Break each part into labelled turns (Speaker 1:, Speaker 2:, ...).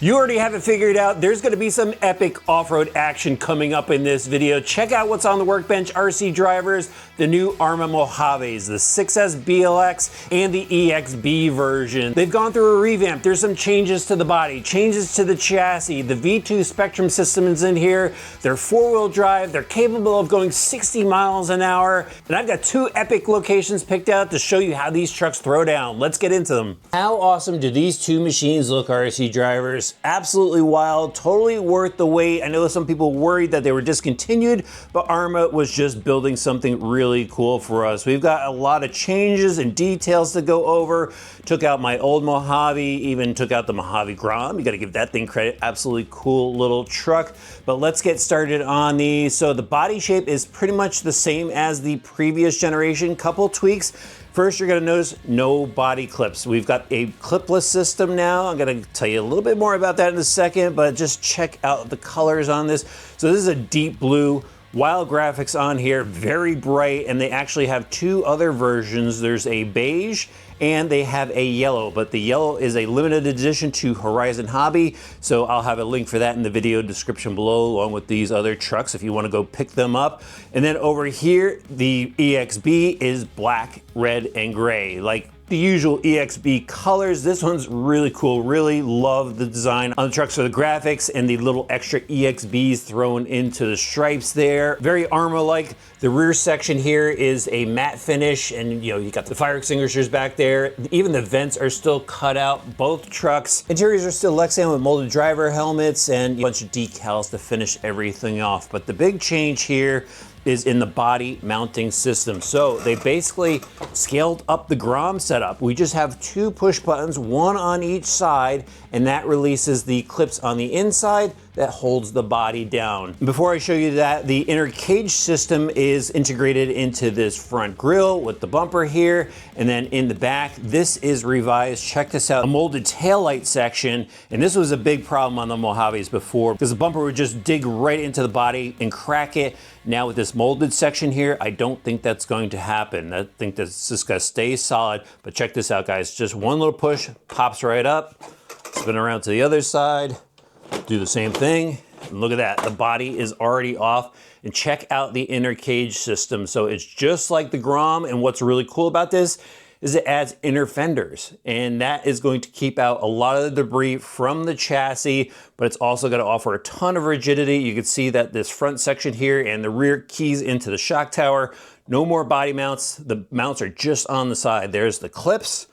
Speaker 1: You already have it figured out. There's going to be some epic off-road action coming up in this video. Check out what's on the workbench, RC drivers, the new Arrma Mojaves, the 6S BLX, and the EXB version. They've gone through a revamp. There's some changes to the body, changes to the chassis. The V2 Spectrum system is in here. They're four-wheel drive. They're capable of going 60 miles an hour. And I've got two epic locations picked out to show you how these trucks throw down. Let's get into them. How awesome do these two machines look, RC drivers? Absolutely wild, totally worth the wait. I know some people worried that they were discontinued, but Arrma was just building something really cool for us. We've got a lot of changes and details to go over. Took out my old Mojave, even took out the Mojave Grom. You gotta give that thing credit. Absolutely cool little truck. But let's get started on these. So the body shape is pretty much the same as the previous generation. Couple tweaks. First, you're gonna notice no body clips. We've got a clipless system now. I'm gonna tell you a little bit more about that in a second, but just check out the colors on this. So this is a deep blue, wild graphics on here, very bright, and they actually have two other versions. There's a beige and they have a yellow, but the yellow is a limited edition to Horizon Hobby, so I'll have a link for that in the video description below, along with these other trucks if you want to go pick them up. And then over here, the EXB is black, red, and gray, like the usual EXB colors. This one's really cool. Really love the design on the truck. So the graphics and the little extra EXBs thrown into the stripes there. Very Arrma-like. The rear section here is a matte finish, and you got the fire extinguishers back there. Even the vents are still cut out, both trucks. Interiors are still Lexan with molded driver helmets and a bunch of decals to finish everything off. But the big change here is in the body mounting system. So they basically scaled up the Grom setup. We just have two push buttons, one on each side, and that releases the clips on the inside that holds the body down. Before I show you that, the inner cage system is integrated into this front grille with the bumper here, and then in the back, this is revised. Check this out, a molded taillight section, and this was a big problem on the Mojaves before, because the bumper would just dig right into the body and crack it. Now with this molded section here, I don't think that's going to happen. I think that's just gonna stay solid, but check this out, guys. Just one little push, pops right up, spin around to the other side, do the same thing, and look at that, the body is already off. And check out the inner cage system. So it's just like the Grom, and what's really cool about this is it adds inner fenders, and that is going to keep out a lot of the debris from the chassis, but it's also going to offer a ton of rigidity. You can see that this front section here and the rear keys into the shock tower. No more body mounts. The mounts are just on the side. There's the clips,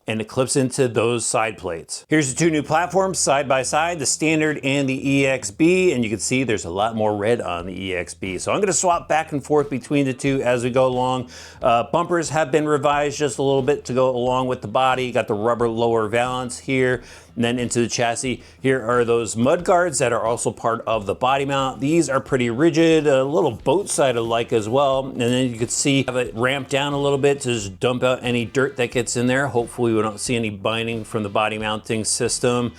Speaker 1: and it clips into those side plates. Here's the two new platforms side by side, the standard and the EXB, and you can see there's a lot more red on the EXB. So I'm gonna swap back and forth between the two as we go along. Bumpers have been revised just a little bit to go along with the body. You got the rubber lower valance here, and then into the chassis. Here are those mud guards that are also part of the body mount. These are pretty rigid, a little boat side-alike as well. And then you can see, have it ramped down a little bit to just dump out any dirt that gets in there. Hopefully we don't see any binding from the body mounting system.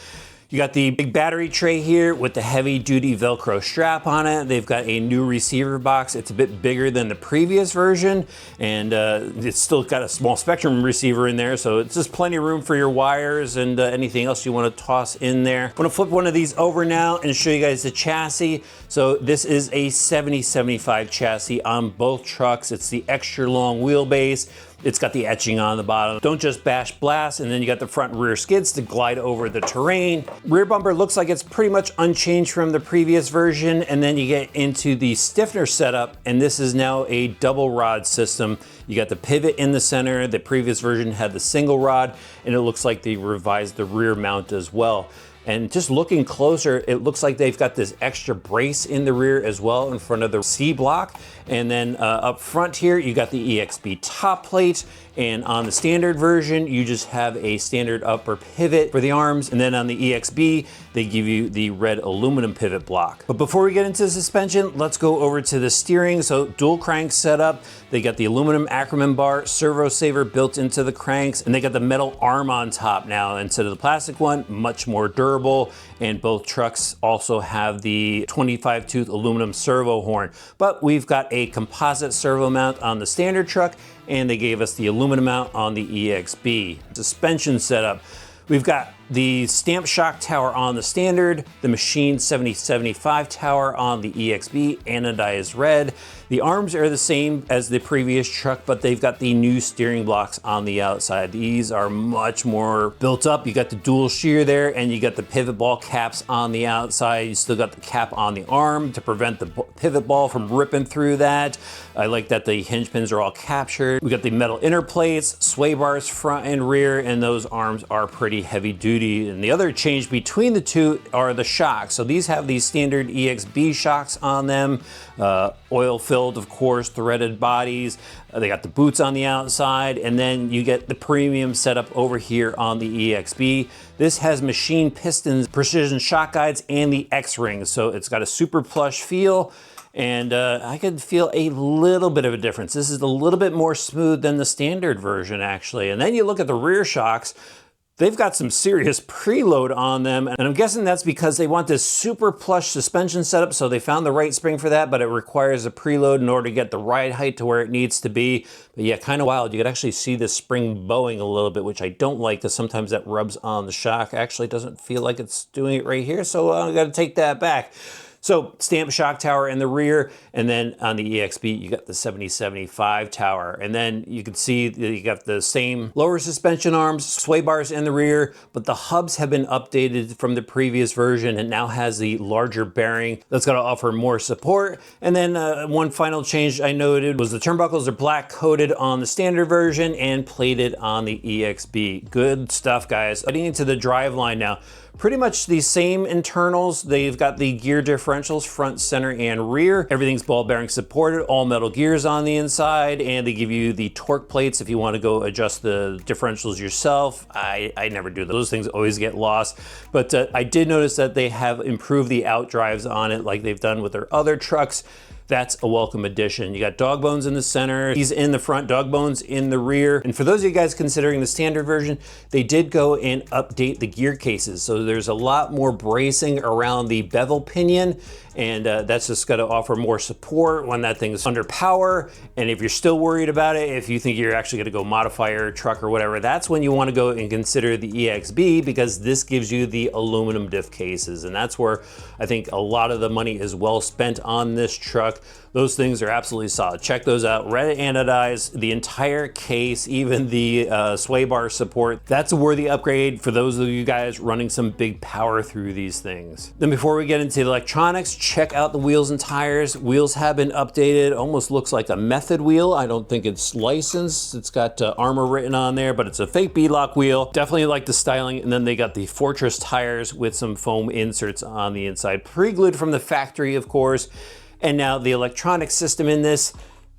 Speaker 1: You got the big battery tray here with the heavy duty Velcro strap on it. They've got a new receiver box. It's a bit bigger than the previous version, and it's still got a small Spectrum receiver in there, so it's just plenty of room for your wires and anything else you want to toss in there. I'm gonna flip one of these over now and show you guys the chassis. So this is a 70/75 chassis on both trucks. It's the extra long wheelbase. It's got the etching on the bottom. Don't just bash blast, and then you got the front and rear skids to glide over the terrain. Rear bumper looks like it's pretty much unchanged from the previous version, and then you get into the stiffener setup, and this is now a double rod system. You got the pivot in the center. The previous version had the single rod, and it looks like they revised the rear mount as well. And just looking closer, it looks like they've got this extra brace in the rear as well in front of the C block. And then up front here, you got the EXB top plate. And on the standard version, you just have a standard upper pivot for the arms. And then on the EXB, they give you the red aluminum pivot block. But before we get into the suspension, let's go over to the steering. So dual crank setup. They got the aluminum Ackerman bar servo saver built into the cranks, and they got the metal arm on top now instead of the plastic one, much more durable. And both trucks also have the 25 tooth aluminum servo horn. But we've got a composite servo mount on the standard truck, and they gave us the aluminum mount on the EXB. Suspension setup. We've got the stamped shock tower on the standard, the machined 7075 tower on the EXB, anodized red. The arms are the same as the previous truck, but they've got the new steering blocks on the outside. These are much more built up. You got the dual shear there, and you got the pivot ball caps on the outside. You still got the cap on the arm to prevent the pivot ball from ripping through that. I like that the hinge pins are all captured. We got the metal inner plates, sway bars front and rear, and those arms are pretty heavy duty. And the other change between the two are the shocks. So these have these standard EXB shocks on them, oil filled, of course, threaded bodies. They got the boots on the outside, and then you get the premium setup over here on the EXB. This has machined pistons, precision shock guides, and the X-rings. So it's got a super plush feel. And I could feel a little bit of a difference. This is a little bit more smooth than the standard version, actually. And then you look at the rear shocks. They've got some serious preload on them, and I'm guessing that's because they want this super plush suspension setup, so they found the right spring for that, but it requires a preload in order to get the ride height to where it needs to be. But yeah, kind of wild. You could actually see the spring bowing a little bit, which I don't like, because sometimes that rubs on the shock. Actually, it doesn't feel like it's doing it right here, so I got to take that back. So stamped shock tower in the rear, and then on the EXB, you got the 7075 tower. And then you can see that you got the same lower suspension arms, sway bars in the rear, but the hubs have been updated from the previous version and now has the larger bearing that's gonna offer more support. And then one final change I noted was the turnbuckles are black coated on the standard version and plated on the EXB. Good stuff, guys. Getting into the driveline now. Pretty much the same internals. They've got the gear differentials, front, center, and rear. Everything's ball bearing supported, all metal gears on the inside, and they give you the torque plates if you want to go adjust the differentials yourself. I never do those things, always get lost. But I did notice that they have improved the out drives on it like they've done with their other trucks. That's a welcome addition. You got dog bones in the center, he's in the front, dog bones in the rear. And for those of you guys considering the standard version, they did go and update the gear cases. So there's a lot more bracing around the bevel pinion, and that's just gonna offer more support when that thing's under power. And if you're still worried about it, if you think you're actually gonna go modify your truck or whatever, that's when you wanna go and consider the EXB, because this gives you the aluminum diff cases. And that's where I think a lot of the money is well spent on this truck. Those things are absolutely solid. Check those out. Red anodized, the entire case, even the sway bar support. That's a worthy upgrade for those of you guys running some big power through these things. Then before we get into the electronics, check out the wheels and tires. Wheels have been updated. Almost looks like a Method wheel. I don't think it's licensed. It's got Arrma written on there, but it's a fake beadlock wheel. Definitely like the styling. And then they got the Fortress tires with some foam inserts on the inside. Pre-glued from the factory, of course. And now the electronic system in this.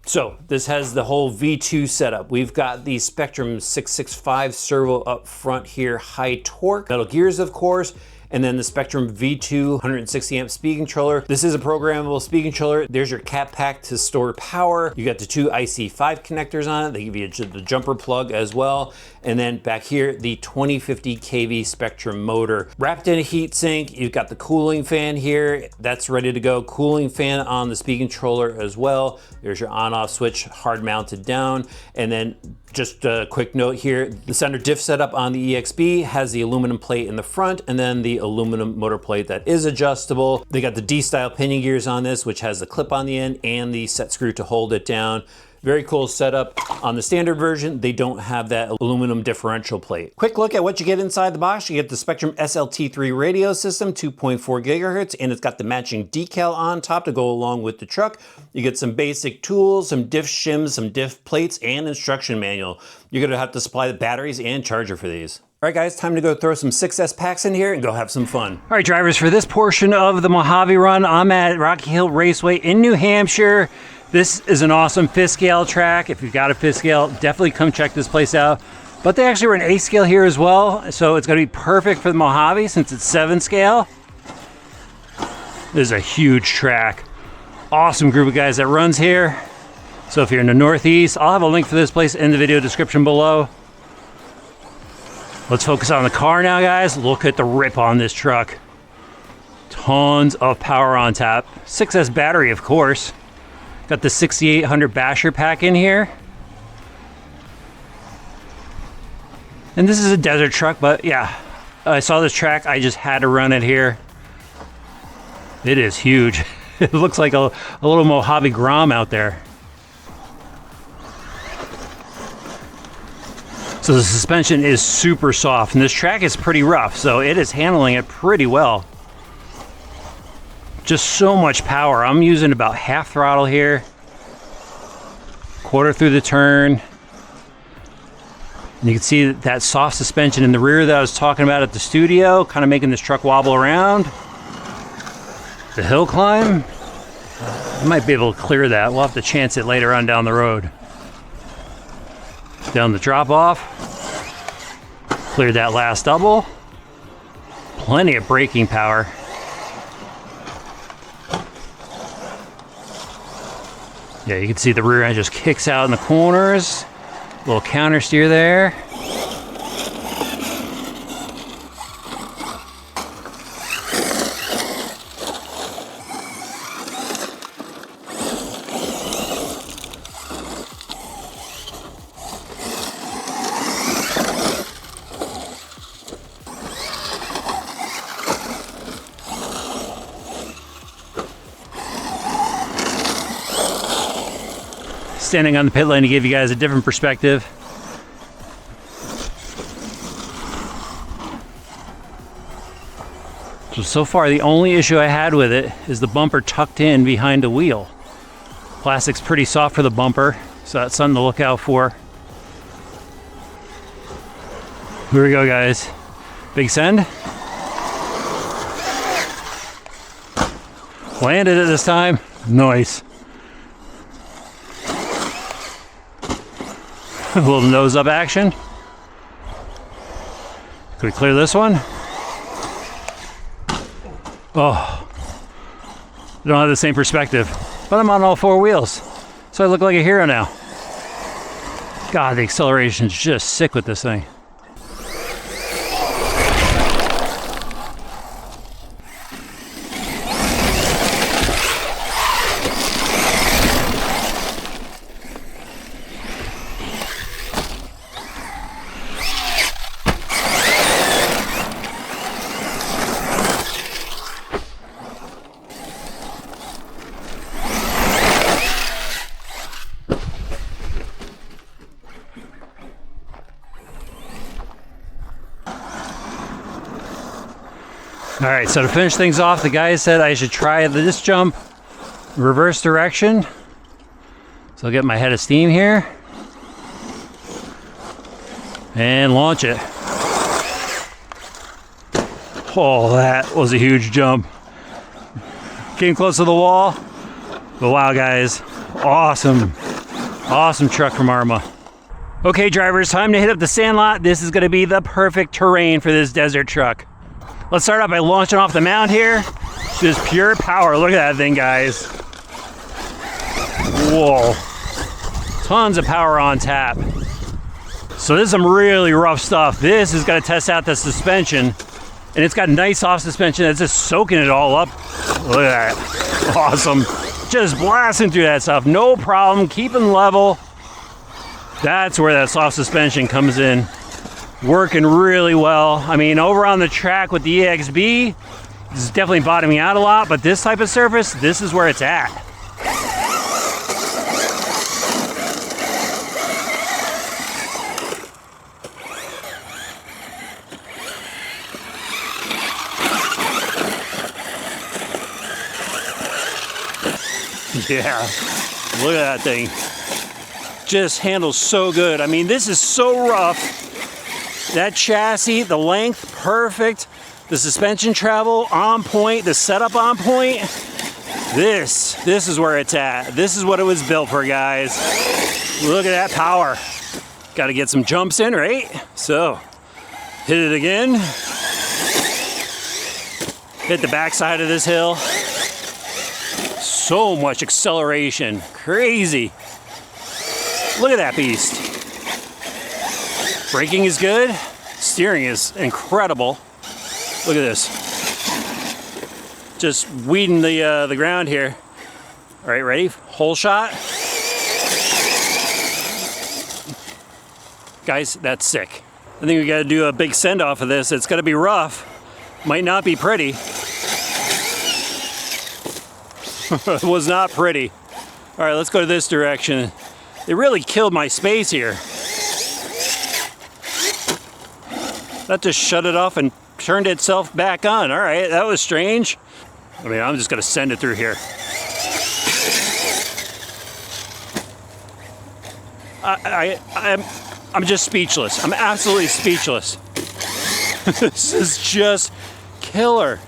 Speaker 1: So this has the whole V2 setup. We've got the Spectrum 665 servo up front here, high torque, metal gears, of course, and then the Spectrum V2 160 amp speed controller. This is a programmable speed controller. There's your cap pack to store power. You got the two IC5 connectors on it. They give you the jumper plug as well. And then back here, the 2050 kV Spectrum motor. Wrapped in a heat sink, you've got the cooling fan here. That's ready to go. Cooling fan on the speed controller as well. There's your on-off switch, hard mounted down. And then just a quick note here, the center diff setup on the EXB has the aluminum plate in the front and then the aluminum motor plate that is adjustable. They got the D-style pinion gears on this, which has the clip on the end and the set screw to hold it down. Very cool setup. On the standard version, they don't have that aluminum differential plate. Quick look at what you get inside the box. You get the Spectrum SLT3 radio system, 2.4 gigahertz, and it's got the matching decal on top to go along with the truck. You get some basic tools, some diff shims, some diff plates, and instruction manual. You're gonna have to supply the batteries and charger for these. All right, guys, time to go throw some 6S packs in here and go have some fun. All right, drivers, for this portion of the Mojave run, I'm at Rocky Hill Raceway in New Hampshire. This is an awesome 5th scale track. If you've got a 5th scale, definitely come check this place out. But they actually run 8th scale here as well, so it's gonna be perfect for the Mojave since it's 7th scale. This is a huge track. Awesome group of guys that runs here. So if you're in the Northeast, I'll have a link for this place in the video description below. Let's focus on the car now, guys. Look at the rip on this truck. Tons of power on tap. 6S battery, of course. Got the 6800 basher pack in here. And this is a desert truck, but yeah, I saw this track, I just had to run it here. It is huge. It looks like a little Mojave Grom out there. So the suspension is super soft, and this track is pretty rough, so it is handling it pretty well. Just so much power. I'm using about half throttle here. Quarter through the turn. And you can see that soft suspension in the rear that I was talking about at the studio, kind of making this truck wobble around. The hill climb, I might be able to clear that. We'll have to chance it later on down the road. Down the drop off, cleared that last double. Plenty of braking power. Yeah, you can see the rear end just kicks out in the corners. Little counter steer there. Standing on the pit lane to give you guys a different perspective. So far the only issue I had with it is the bumper tucked in behind the wheel. Plastic's pretty soft for the bumper, so that's something to look out for. Here we go, guys. Big send. Landed it this time. Nice. A little nose up action. Can we clear this one? Oh, I don't have the same perspective, but I'm on all four wheels, so I look like a hero now. God, the acceleration's just sick with this thing. All right, so to finish things off, the guy said I should try this jump reverse direction. So I'll get my head of steam here and launch it. Oh, that was a huge jump. Came close to the wall, but wow, guys, awesome. Awesome truck from Arrma. Okay, drivers, time to hit up the sandlot. This is gonna be the perfect terrain for this desert truck. Let's start out by launching off the mount here. Just pure power. Look at that thing, guys. Whoa. Tons of power on tap. So this is some really rough stuff. This is gonna test out the suspension, and it's got nice soft suspension that's just soaking it all up. Look at that. Awesome. Just blasting through that stuff. No problem, keeping level. That's where that soft suspension comes in. Working really well. I mean, over on the track with the EXB, this is definitely bottoming out a lot, but this type of surface, this is where it's at. Yeah, look at that thing. Just handles so good. I mean, this is so rough. That chassis, the length, perfect. The suspension travel on point, the setup on point. This is where it's at. This is what it was built for, guys. Look at that power. Got to get some jumps in, right? So, hit it again. Hit the backside of this hill. So much acceleration, crazy. Look at that beast. Braking is good. Steering is incredible. Look at this. Just weeding the ground here. All right, ready? Whole shot. Guys, that's sick. I think we got to do a big send off of this. It's going to be rough. Might not be pretty. It was not pretty. All right, let's go to this direction. It really killed my space here. That just shut it off and turned itself back on. All right, that was strange. I mean, I'm just going to send it through here. I'm just speechless. I'm absolutely speechless. This is just killer.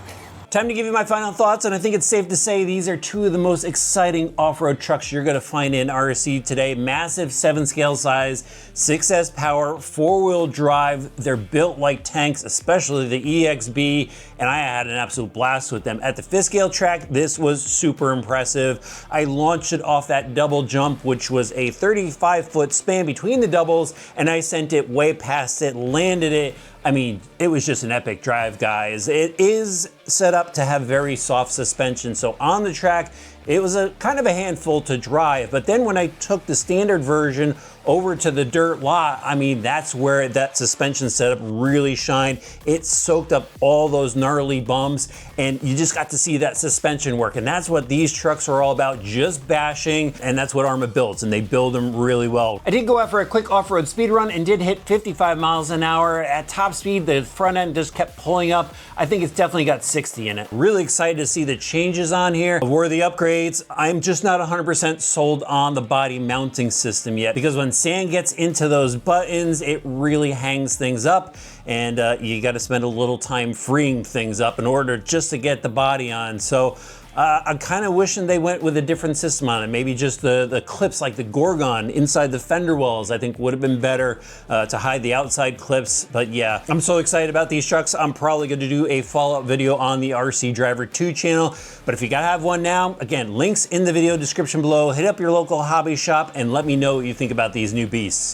Speaker 1: Time to give you my final thoughts, and I think it's safe to say these are two of the most exciting off-road trucks you're gonna find in RC today. Massive 7 scale size, 6S power, 4-wheel drive. They're built like tanks, especially the EXB, and I had an absolute blast with them. At the 5th scale track, this was super impressive. I launched it off that double jump, which was a 35-foot span between the doubles, and I sent it way past it, landed it. I mean, it was just an epic drive, guys. It is set up to have very soft suspension, so on the track, it was a kind of a handful to drive, but then when I took the standard version over to the dirt lot, I mean, that's where that suspension setup really shined. It soaked up all those gnarly bumps, and you just got to see that suspension work, and that's what these trucks are all about, just bashing, and that's what Arrma builds, and they build them really well. I did go out for a quick off-road speed run and did hit 55 miles an hour. At top speed, the front end just kept pulling up. I think it's definitely got 60 in it. Really excited to see the changes on here. Were the upgrades. I'm just not 100% sold on the body mounting system yet, because when sand gets into those buttons, it really hangs things up, and you got to spend a little time freeing things up in order just to get the body on. So I'm kind of wishing they went with a different system on it. Maybe just the clips like the Gorgon inside the fender wells, I think would have been better to hide the outside clips. But yeah, I'm so excited about these trucks. I'm probably going to do a follow-up video on the RC Driver 2 channel. But if you gotta have one now, again, links in the video description below. Hit up your local hobby shop and let me know what you think about these new beasts.